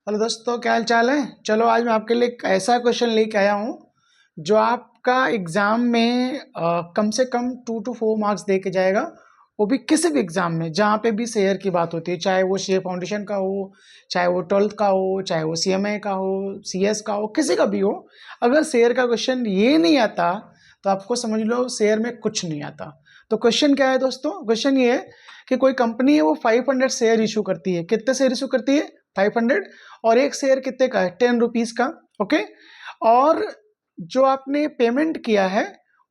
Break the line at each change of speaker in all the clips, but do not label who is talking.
Hello दोस्तों, क्या हाल चाल है। चलो आज मैं आपके लिए एक ऐसा क्वेश्चन लेके आया हूँ जो आपका एग्जाम में कम से कम 2 to 4 मार्क्स दे के जाएगा। वो भी किसी भी एग्जाम में जहाँ पे भी शेयर की बात होती है, चाहे वो शेयर फाउंडेशन का हो, चाहे वो 12th का हो, चाहे वो CMA का हो, CS का हो, किसी का भी हो। अगर शेयर का क्वेश्चन ये नहीं आता तो आपको समझ लो शेयर में कुछ नहीं आता। तो क्वेश्चन क्या है दोस्तों? क्वेश्चन ये है कि कोई कंपनी है, वो 500 शेयर इशू करती है। कितने शेयर इशू करती है? 500। और एक शेयर कितने का है? 10 रुपीज का। ओके। और जो आपने पेमेंट किया है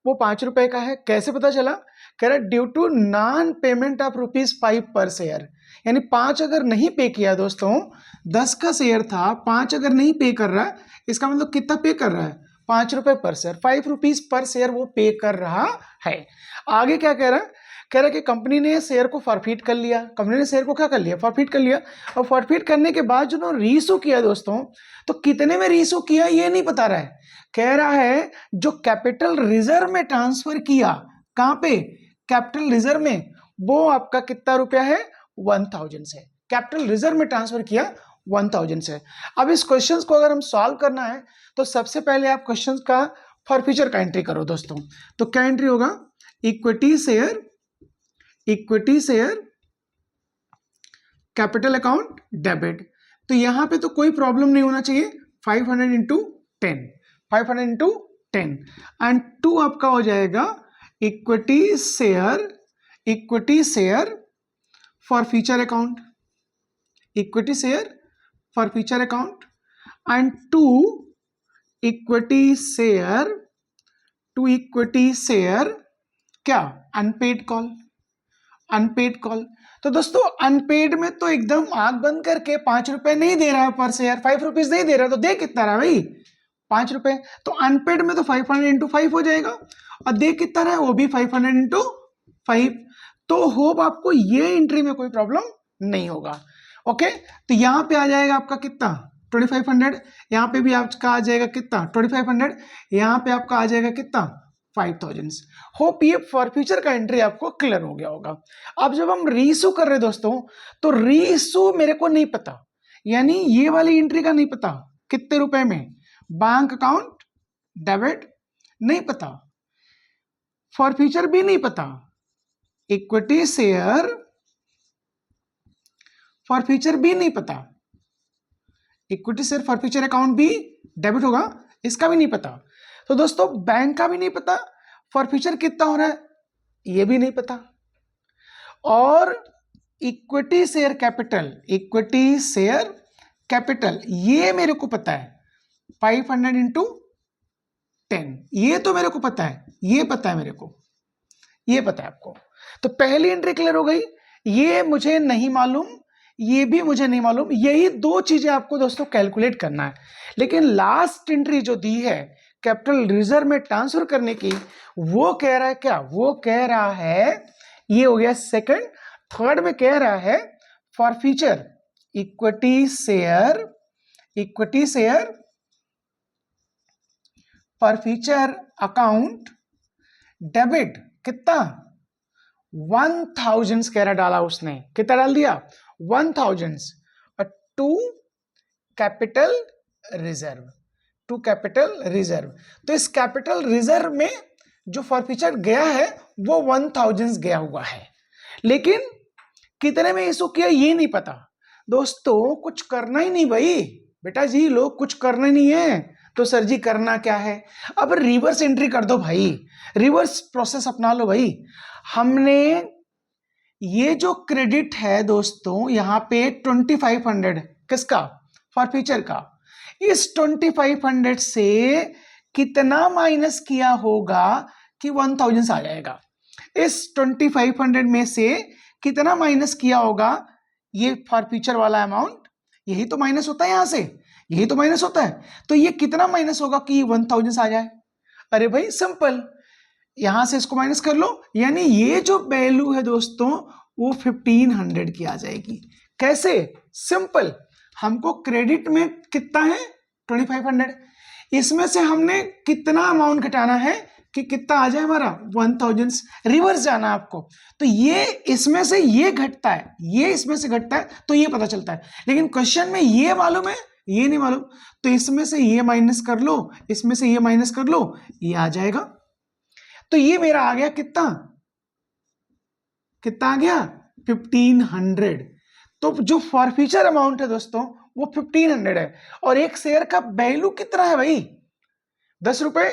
वो 5 रुपए का है। कैसे पता चला? कह रहा due to non payment of ₹5 पर शेयर। यानी 5 अगर नहीं पे किया दोस्तों, 10 का शेयर था, 5 अगर नहीं पे कर रहा है, इसका मतलब कितना पे कर रहा है? 5 रुपए पर शेयर, ₹5 पर शेयर वो पे कर रहा है। आगे क्या कह रहा है? कह रहा है कि कंपनी ने शेयर को फॉरफिट कर लिया। कंपनी ने शेयर को क्या कर लिया? फॉरफिट कर लिया। और फॉरफिट करने के बाद जो रीइशू किया दोस्तों, तो कितने में रीइशू किया ये नहीं बता रहा है। कह रहा है जो कैपिटल रिजर्व में ट्रांसफर किया, कहां पे? कैपिटल रिजर्व में, वो आपका कितना रुपया है? 1000 से। कैपिटल रिजर्व में ट्रांसफर किया 1000 से। अब इस क्वेश्चन को अगर हम सॉल्व करना है तो सबसे पहले आप क्वेश्चन का फॉरफीचर का एंट्री करो दोस्तों। तो क्या एंट्री होगा? Equity share, equity share, capital account, debit. तो यहां पे तो कोई प्रॉब्लम नहीं होना चाहिए। 500 इंटू 10, 500 इंटू 10 एंड 2 आपका हो जाएगा equity share, equity share for future account, equity share for future account and 2 equity share, 2 equity share क्या? Unpaid call, unpaid call. तो दोस्तों अनपेड में तो एकदम आंख बंद करके 5 रुपए नहीं दे रहा है पर शेयर, 5 रुपीज नहीं दे रहा, तो दे कितना रहा भाई? 5 रुपए। तो अनपेड में तो 500 इंटू 5 हो जाएगा, और दे कितना रहा है? वो भी 500 इंटू 5। तो होप आपको ये एंट्री में कोई प्रॉब्लम नहीं होगा। ओके। तो यहां पे आ जाएगा आपका कितना? 2500। यहाँ पे भी आपका आ जाएगा कितना? 2500। यहाँ पे आपका आ जाएगा कितना? 5000। होप ये फॉर फ्यूचर का एंट्री आपको क्लियर हो गया होगा। अब जब हम रीइशू कर रहे दोस्तों, तो रीइशू मेरे को नहीं पता, यानी ये वाली एंट्री का नहीं पता कितने रुपए में। बैंक अकाउंट डेबिट नहीं पता, फॉर फ्यूचर भी नहीं पता, इक्विटी शेयर फॉर फ्यूचर भी नहीं पता, equity share for future account भी डेबिट होगा, इसका भी नहीं पता। तो दोस्तों बैंक का भी नहीं पता, फॉर फ्यूचर कितना हो रहा है ये भी नहीं पता। और equity share capital, equity share capital ये मेरे को पता है 500 इंटू 10, ये तो मेरे को पता है, ये पता है मेरे को, ये पता है आपको। तो पहली एंट्री क्लियर हो गई। ये मुझे नहीं मालूम, ये भी मुझे नहीं मालूम, यही दो चीजें आपको दोस्तों कैलकुलेट करना है। लेकिन लास्ट एंट्री जो दी है कैपिटल रिजर्व में ट्रांसफर करने की, वो कह रहा है क्या? वो कह रहा है, ये हो गया सेकंड। थर्ड में कह रहा है for future equity share, equity share for future account debit कितना? 1000 कह रहा डाला उसने। कितना डाल दिया? 1000। और to capital reserve, to capital reserve. तो इस कैपिटल रिजर्व में जो फॉरफीचर गया है वो 1000 गया हुआ है, लेकिन कितने में इशू किया ये नहीं पता। दोस्तों कुछ करना ही नहीं भाई, बेटा जी लोग कुछ करना नहीं है, तो सर जी करना क्या है? अब रिवर्स एंट्री कर दो भाई, रिवर्स प्रोसेस अपना लो भाई। हमने ये जो क्रेडिट है दोस्तों यहाँ पे 2500 किसका? फॉर फ्यूचर का। इस 2500 से कितना माइनस किया होगा कि 1000 आ जाएगा? इस 2500 में से कितना माइनस किया होगा? ये फॉर फ्यूचर वाला अमाउंट, यही तो माइनस होता है यहां से, यही तो माइनस होता है। तो ये कितना माइनस होगा कि 1000 आ जाए? अरे भाई सिंपल, यहां से इसको माइनस कर लो, यानी ये जो वैल्यू है दोस्तों वो 1500 की आ जाएगी। कैसे? सिंपल, हमको क्रेडिट में कितना है? 2500। इसमें से हमने कितना अमाउंट घटाना है कि कितना आ जाए हमारा 1000, रिवर्स जाना है आपको। तो ये इसमें से ये घटता है, ये इसमें से घटता है, तो ये पता चलता है। लेकिन क्वेश्चन में ये मालूम है, ये नहीं मालूम, तो इसमें से ये माइनस कर लो, इसमें से ये माइनस कर लो, ये आ जाएगा। तो ये मेरा आ गया कितना, कितना आ गया 1500। तो जो फॉरफीचर अमाउंट है दोस्तों वो 1500 है। और एक शेयर का वैल्यू कितना है भाई, 10 रुपए।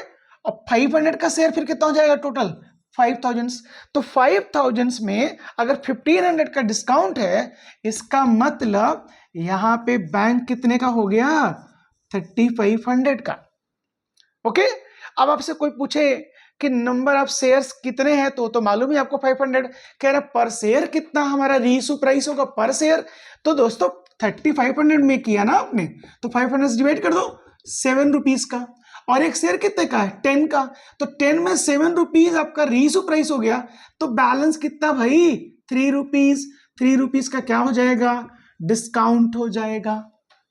और 500 का शेयर फिर कितना हो जाएगा टोटल, 5000। तो 5000 में अगर 1500 का डिस्काउंट है, इसका मतलब यहां पे बैंक कितने का हो गया, 3500 का। ओके, अब आपसे कोई पूछे कि नंबर ऑफ शेयर्स कितने हैं, तो मालूम ही आपको 500। कह रहा पर शेयर कितना हमारा रीइश्यू प्राइस होगा पर शेयर। तो दोस्तों 3500 में किया ना आपने, तो 500 से डिवाइड कर दो, 7 रुपीज का। और एक शेयर कितने का है, 10 का। तो 10 में 7 रुपीज आपका रीइश्यू प्राइस हो गया, तो बैलेंस कितना भाई, 3 रुपीज। 3 रुपीज का क्या हो जाएगा, डिस्काउंट हो जाएगा।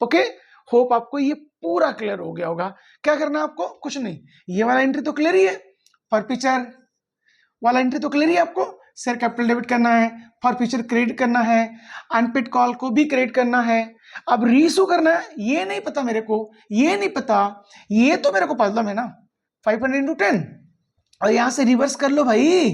ओके, होप आपको ये पूरा क्लियर हो गया होगा। क्या करना है आपको, कुछ नहीं, ये वाला एंट्री तो क्लियर ही है, फॉरफीचर वाला एंट्री तो क्लियर ही है आपको। शेयर कैपिटल डेबिट करना है, फॉरफीचर क्रेडिट करना है, अनपेड कॉल को भी क्रेडिट करना है। अब रीइश्यू करना है, ये नहीं पता मेरे को, ये नहीं पता, ये तो मेरे को मालूम है ना, 500 into 10। और यहां से रिवर्स कर लो भाई,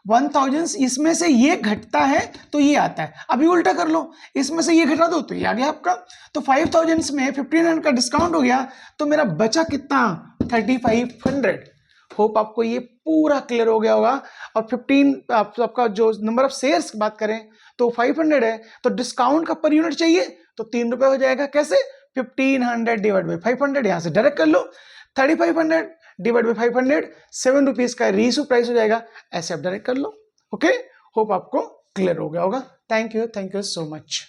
1000 इसमें से ये घटता है तो ये आता है। अभी उल्टा कर लो, इसमें से ये घटा दो तो ये आ गया आपका। तो 5000 में 1500 का डिस्काउंट हो गया, तो मेरा बचा कितना, 3500। होप आपको ये पूरा क्लियर हो गया होगा। और 15 आपका जो नंबर ऑफ शेयर्स की बात करें तो 500 है, तो डिस्काउंट का पर यूनिट चाहिए तो 3 रुपए हो जाएगा। कैसे, 1500 डिवाइड बाई 500, यहां से डायरेक्ट कर लो, 3500 डिवाइड बाई 500, 7 रुपीज का रीइश्यू प्राइस हो जाएगा, ऐसे आप डायरेक्ट कर लो। ओके, होप आपको क्लियर हो गया होगा। Thank you so much.